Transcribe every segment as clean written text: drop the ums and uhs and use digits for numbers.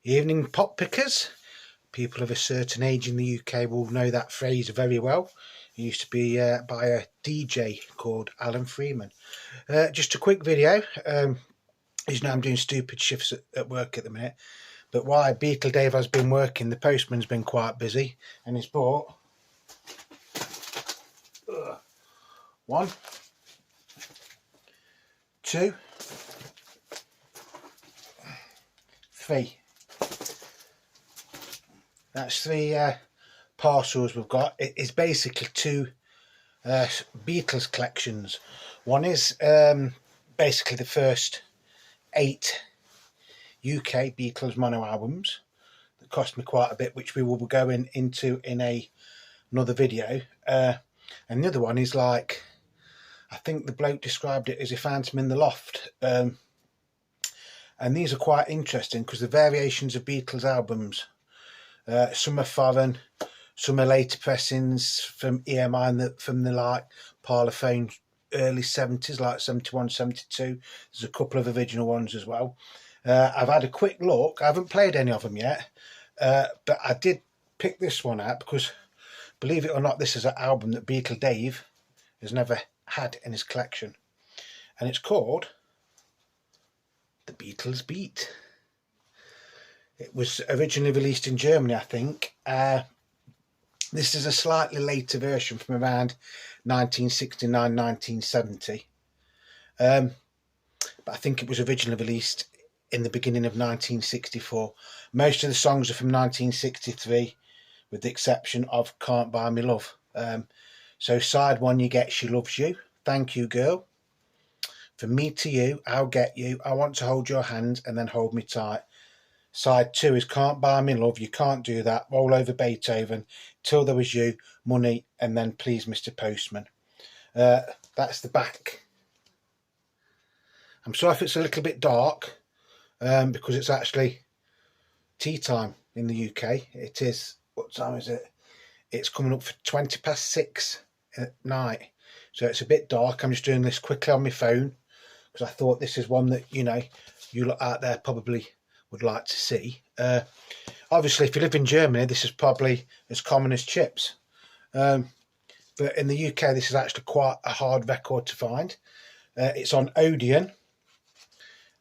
Evening pop pickers. People of a certain age in the UK will know that phrase very well. It used to be by a DJ called Alan Freeman. Just a quick video. As you know, I'm doing stupid shifts at work at the minute. But while Beatle Dave has been working, the postman's been quite busy and he's bought one, two, three. That's three parcels we've got. It is basically two Beatles collections. One is basically the first 8 UK Beatles mono albums that cost me quite a bit, which we will be going into in another video. And the other one is like, I think the bloke described it as he found them in the loft. And these are quite interesting because the variations of Beatles albums, some are foreign, some are later pressings from EMI and from the like Parlophone early 70s, like 71, 72. There's a couple of original ones as well. I've had a quick look. I haven't played any of them yet, but I did pick this one out because, believe it or not, this is an album that Beatle Dave has never had in his collection, and it's called The Beatles Beat. It was originally released in Germany, I think. This is a slightly later version from around 1969, 1970. But I think it was originally released in the beginning of 1964. Most of the songs are from 1963, with the exception of Can't Buy Me Love. So side 1, you get She Loves You, Thank You Girl, From Me to You, I'll Get You, I Want to Hold Your Hand and Then Hold Me Tight. Side 2 is Can't Buy Me Love, You Can't Do That, Roll Over Beethoven, Till There Was You, Money, and then Please Mr. Postman. That's the back. I'm sorry if it's a little bit dark, because it's actually tea time in the UK. It is, what time is it? It's coming up for 6:20 at night. So it's a bit dark. I'm just doing this quickly on my phone because I thought this is one that, you know, you lot out there probably would like to see. Obviously, if you live in Germany, this is probably as common as chips. But in the UK, this is actually quite a hard record to find. It's on Odeon,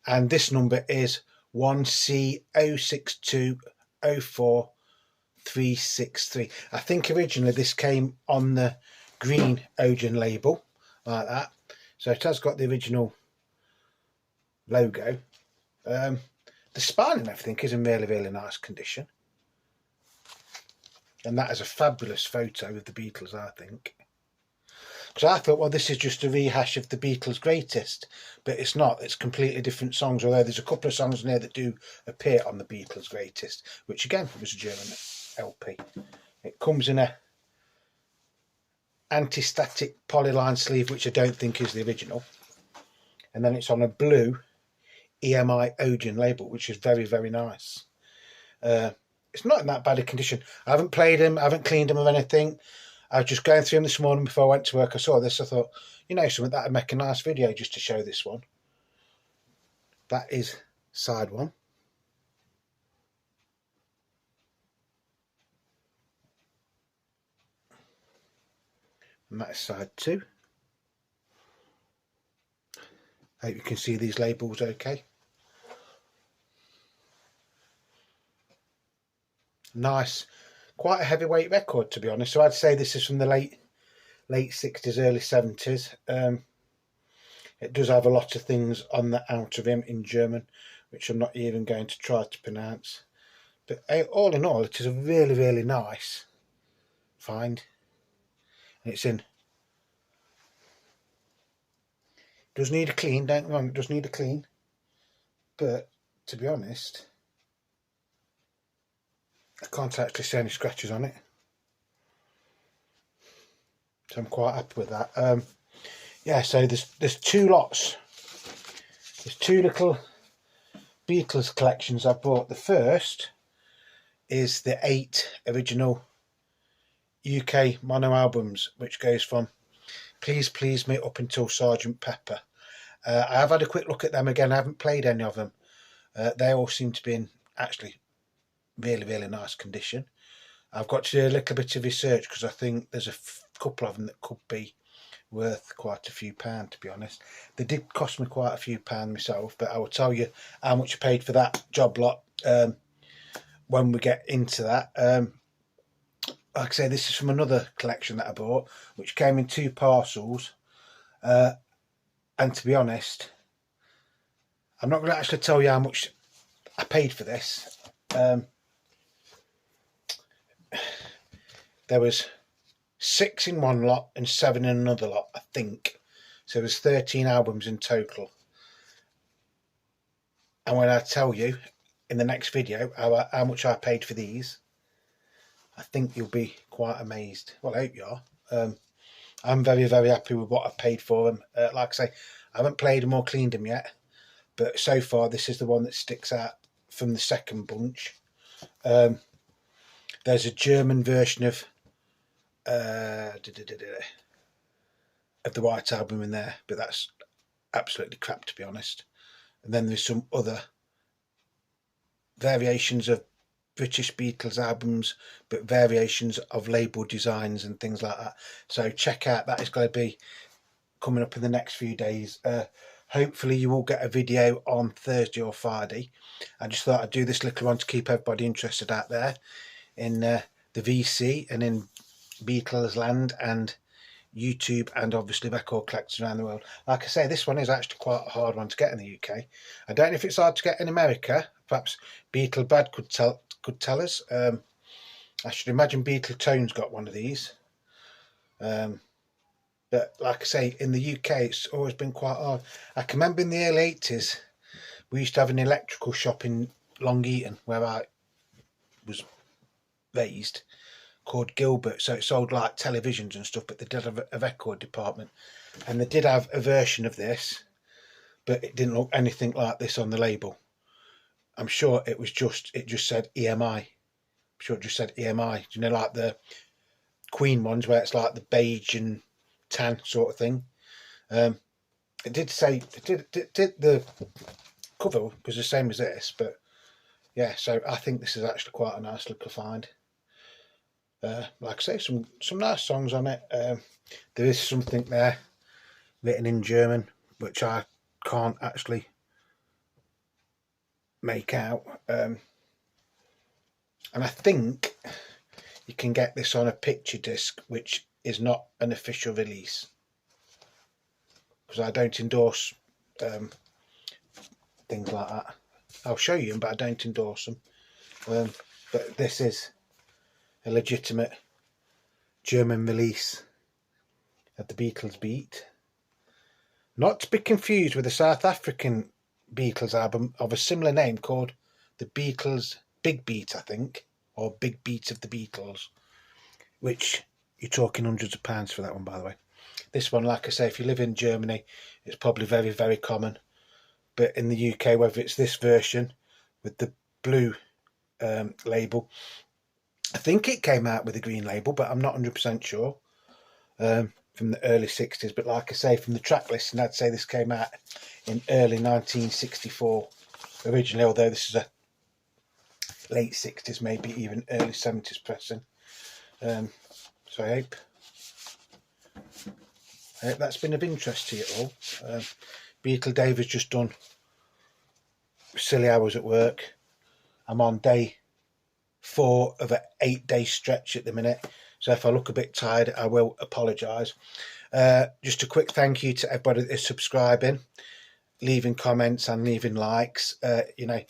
and this number is 1C06204363. I think originally this came on the green Odeon label, like that. So it has got the original logo. The spine and everything is in really, really nice condition. And that is a fabulous photo of the Beatles, I think. Because I thought, well, this is just a rehash of the Beatles' greatest. But it's not. It's completely different songs, although there's a couple of songs in there that do appear on the Beatles' greatest, which again was a German LP. It comes in a anti-static polyline sleeve, which I don't think is the original. And then it's on a blue EMI Odeon label, which is very, very nice. It's not in that bad a condition. I haven't played them, I haven't cleaned them or anything. I was just going through them this morning before I went to work. I saw this, I thought, you know something, that would make a nice video just to show this one. That is side 1. And that is side 2. Hope you can see these labels okay. Nice, quite a heavyweight record, to be honest. So I'd say this is from the late 60s, early 70s. It does have a lot of things on the outer rim in German, which I'm not even going to try to pronounce. But all in all, it is a really, really nice find. And it's in. It does need a clean, don't get me wrong, it does need a clean. But to be honest, I can't actually see any scratches on it, so I'm quite happy with that. Yeah, so there's 2 lots. There's 2 little Beatles collections I bought. The first is the 8 original UK mono albums, which goes from Please Please Me up until Sgt. Pepper. I have had a quick look at them again. I haven't played any of them. They all seem to be in actually really nice condition. I've got to do a little bit of research because I think there's a couple of them that could be worth quite a few pounds, to be honest. They did cost me quite a few pounds myself, but I will tell you how much I paid for that job lot when we get into that. Like I say, this is from another collection that I bought, which came in 2 parcels. And to be honest, I'm not going to actually tell you how much I paid for this. There was 6 in one lot and 7 in another lot, I think. So there's 13 albums in total. And when I tell you in the next video how much I paid for these, I think you'll be quite amazed. Well, I hope you are. I'm very happy with what I've paid for them. Like I say, I haven't played them or cleaned them yet, but so far this is the one that sticks out from the second bunch. There's a German version of the White Album in there, but that's absolutely crap, to be honest. And then there's some other variations of British Beatles albums, but variations of label designs and things like that. So check out, that is going to be coming up in the next few days. Hopefully you will get a video on Thursday or Friday. I just thought I'd do this little one to keep everybody interested out there in the VC and in Beatles land and YouTube, and obviously record collectors around the world. Like I say, this one is actually quite a hard one to get in the UK. I don't know if it's hard to get in America. Perhaps Beatle Bad could tell us. I should imagine Beatle Tone's got one of these. But like I say, in the UK it's always been quite hard. I can remember in the early 80s we used to have an electrical shop in Long Eaton where I was raised, called Gilbert. So it sold like televisions and stuff, but they did have a record department, and they did have a version of this, but it didn't look anything like this on the label. I'm sure it just said EMI. I'm sure it just said EMI. You know, like the Queen ones where it's like the beige and tan sort of thing. It did say the cover was the same as this, but yeah. So I think this is actually quite a nice little find. Like I say, some nice songs on it. There is something there written in German which I can't actually make out, and I think you can get this on a picture disc, which is not an official release, because I don't endorse things like that. I'll show you them, but I don't endorse them. But this is a legitimate German release of the Beatles Beat, not to be confused with the South African Beatles album of a similar name called the Beatles Big Beat, I think, or Big Beat of the Beatles, which you're talking hundreds of pounds for that one, by the way. This one, like I say, if you live in Germany, it's probably very common, but in the UK, whether it's this version with the blue label, I think it came out with a green label, but I'm not 100% sure, from the early 60s. But like I say, from the track list, and I'd say this came out in early 1964 originally, although this is a late 60s, maybe even early 70s pressing. So I hope that's been of interest to you all. Beatle Dave has just done silly hours at work. I'm on day 4 of an 8-day stretch at the minute, so if I look a bit tired, I will apologise. Just a quick thank you to everybody that is subscribing, leaving comments and leaving likes. You know,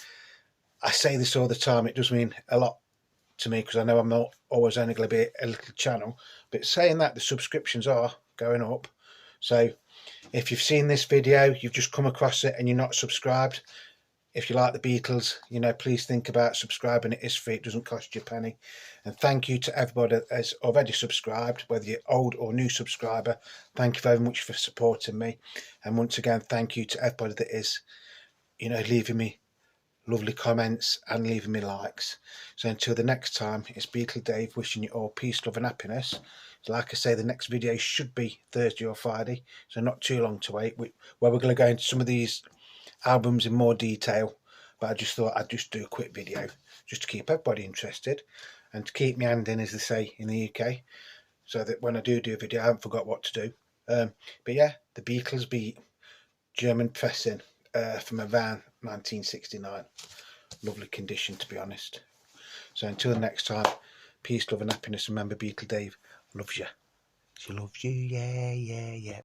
I say this all the time, it does mean a lot to me, because I know I'm not always only going to be a little channel, but saying that, the subscriptions are going up. So if you've seen this video, you've just come across it and you're not subscribed, if you like the Beatles, you know, please think about subscribing. It is free, it doesn't cost you a penny. And thank you to everybody that has already subscribed, whether you're old or new subscriber. Thank you very much for supporting me. And once again, thank you to everybody that is, you know, leaving me lovely comments and leaving me likes. So until the next time, it's Beatle Dave wishing you all peace, love and happiness. So like I say, the next video should be Thursday or Friday, so not too long to wait, where we're going to go into some of these albums in more detail. but I just thought I'd just do a quick video just to keep everybody interested and to keep my hand in, as they say in the UK, so that when I do a video I haven't forgot what to do. But yeah, the Beatles beat German pressing from a van, 1969. Lovely condition, to be honest. So until next time, peace, love and happiness. Remember, Beatle Dave loves you. She loves you, yeah, yeah, yeah.